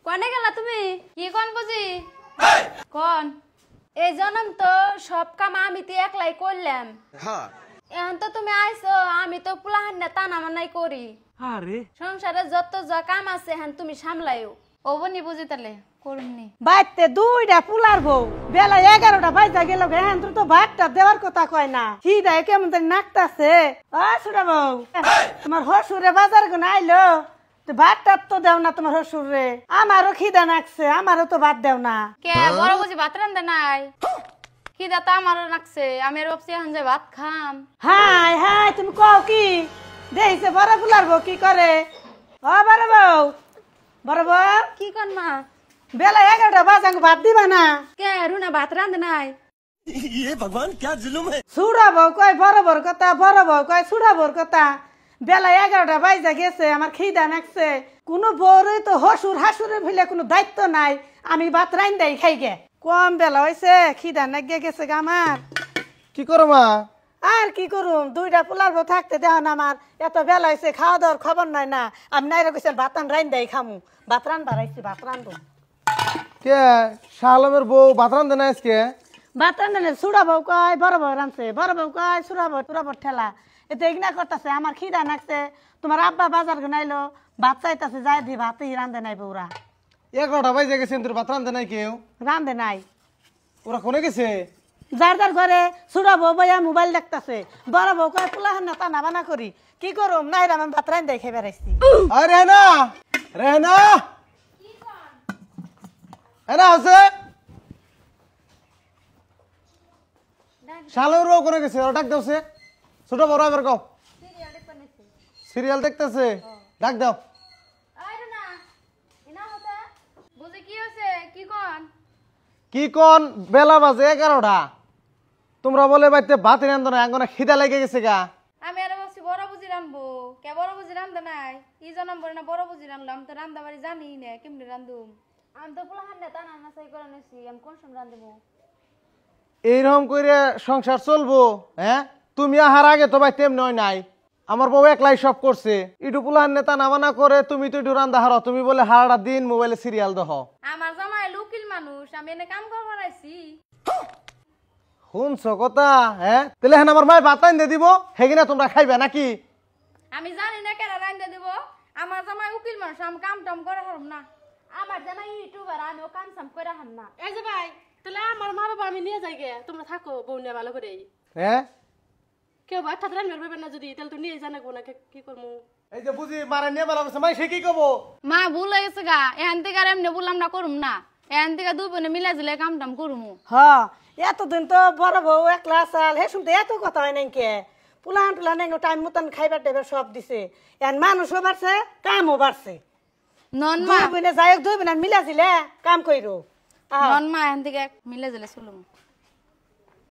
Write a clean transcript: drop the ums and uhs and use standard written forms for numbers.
কোনে গেলা তুমি? কি কোন বুঝি? কোন? এই জনম তো সব কাম আমি তো একলাই করলাম। হ্যাঁ। এখন তো তুমি আইছো, আমি তো পুলাহান না টানা মানাই করি। আরে সংসারে যত যা কাম আছে এখন তুমি সামলাইও। ওবনি বুঝি তালে করুমনি। বাইতে দুইটা পুলার বউ বেলা 11টা বাজা গেল এখন তো ভাতটা দেওয়ার কথা কয় না। খিদা কেমন জানি নাকতাছে। ছোট বউ তোমার হসুরে বাজার গুন আইলো ভাতটা তো দেও না তোমার হসুরে। আমারও খিদা নাকছে, আমারও তো ভাত দেও না। কে বড় বুঝি ভাত রান্ধে নাই? খিদা তো আমারও নাকছে, আমি আর ভাবছি এখন যে ভাত খাম। হাই হাই তুমি কও কি? দেখছে বড় পুলার বউ কি করে? বড় বউ, বড় বউ কি কর মা? বেলা 11টা বাজা ভাত দিবা না? কে রুনা ভাত রান্ধে নাই? ये भगवान क्या जुलुम है। সুড়া বউ কয় বড় বড় কথা, বড় বউ কয় সুড়া বউর কথা। বেলা 11টা বাজা গেছে, আমার খিদা নাকছে। কোনো বউরই তো হসুর হাসুরের ভুলে কোনো দায়িত্ব নাই। আমি ভাত রান্দাই খাই গে। কম বেলা হয়েছে, খিদা নাগে গেছে গা আমার। কি করো মা? আর কি করুম, দুইটা পোলার বউ থাকতে দেও না আমার। এত বেলা হয়েছে, খাওয়া দাওয়ার খবর নাই না। আমি নাইরা কইছেন ভাত রান্দাই খামু। ভাত রান্না রাইছি, ভাত রান্ধু। কে শালমের বউ ভাত রান্ধে না আজকে? ভাত রান্ধে সুড়া বউ কয় বড় বউ রান্ধছে, বড় বউ কয় সুড়া বউ ঠেলা। এতে ইগনা করতেছে, আমার খিদা নাকছে। তোমার আব্বা বাজার গুনাইলো, ভাত চাইতেছে, যাই দি ভাতই রান্ধে নাই বউরা। 11টা বাজে গেছে, তোর ভাত রান্ধে নাই কেউ? রান্ধে নাই। ওরা কোনে গেছে? যার যার ঘরে সুড়া বউ বইয়া মোবাইল দেখতেছে। বড় বউ কয় পোলাহান না টানা বানা করি। কি করুম, নাই আমি ভাত রান্দাই খেয়ে বেড়াইছি। আরে রেহনা, রেহনা এনা আছে? শালের বউ কোনে গেছে? ওরা ডাক দাওছে। ছোট বড় এবার কও। সিরিয়াল দেখতেছে, ডাক দাও। বুঝি কি হয়েছে? কি কোন? কি কোন? বেলা বাজে 11টা, তোমরা বলে বাইতে ভাত রান্ধো না, এখন খিদা লেগে গেছে গা। আমি আর ভাবছি বড় বুঝি রান্ধবো। কে বড় বুঝি রান্ধে নাই? ই জনম বলে না বড় বুঝি রান্ধলাম, তো রান্ধা বাড়ি জানি না কেমনি রান্ধুম। আমি তো পোলাহান না টানা নাসাই করে নিছি, আমি কোন সময় রান্ধবো? এইরকম করে সংসার চলবো? হ্যাঁ, তুমি আহার আগে তো ভাই তেমনি হয় নাই। আমার বউ একলাই সব করছে। ইটু পুলার নেতা নামানা করে, তুমি তো ইটু রান্দা হারো। তুমি বলে হারাটা দিন মোবাইলে সিরিয়াল দেখো। আমার জামাই লুকিল মানুষ, আমি এনে কাম করবার আইছি। শুনছো কথা? হ্যাঁ, তাহলে হ্যাঁ আমার মায়ের ভাত রান্ধে দিব, হেগিনা তোমরা খাইবে নাকি? আমি জানি না কেন রান্ধে দিব। আমার জামাই উকিল মানুষ, আমি কাম টাম করে হারম না। আমার জামাই ইউটিউবার, আমিও কাম সাম করে হার না। এই যে ভাই, তাহলে আমার মা বাবা আমি নিয়ে যাই গে, তোমরা থাকো বউ নিয়ে ভালো করে। হ্যাঁ, কেউ ভাত ঠাত রান্না করবে না যদি, তাহলে তো নিয়ে জানাবো না কি করবো। এই যে বুঝি মারা নিয়ে বেলা করছে, মাই সে কি কব? মা ভুল হয়ে গেছে গা, এখান থেকে আর এমনি বললাম না করুম না। এখান থেকে দুই বোনে মিলা দিলে কাম টাম করুমু। এতদিন তো বড় বউ একলা চাল, হে শুনতে এত কথা হয় নাই কে? পুলান টুলান টাইম মতন খাইবার টাইবার সব দিছে। এখন মানুষও বাড়ছে, কামও বাড়ছে। নন মা দুই বোনে যাই দুই বোনে মিলা দিলে কাম কইরো। নন মা এখান থেকে মিলে দিলে চলুম।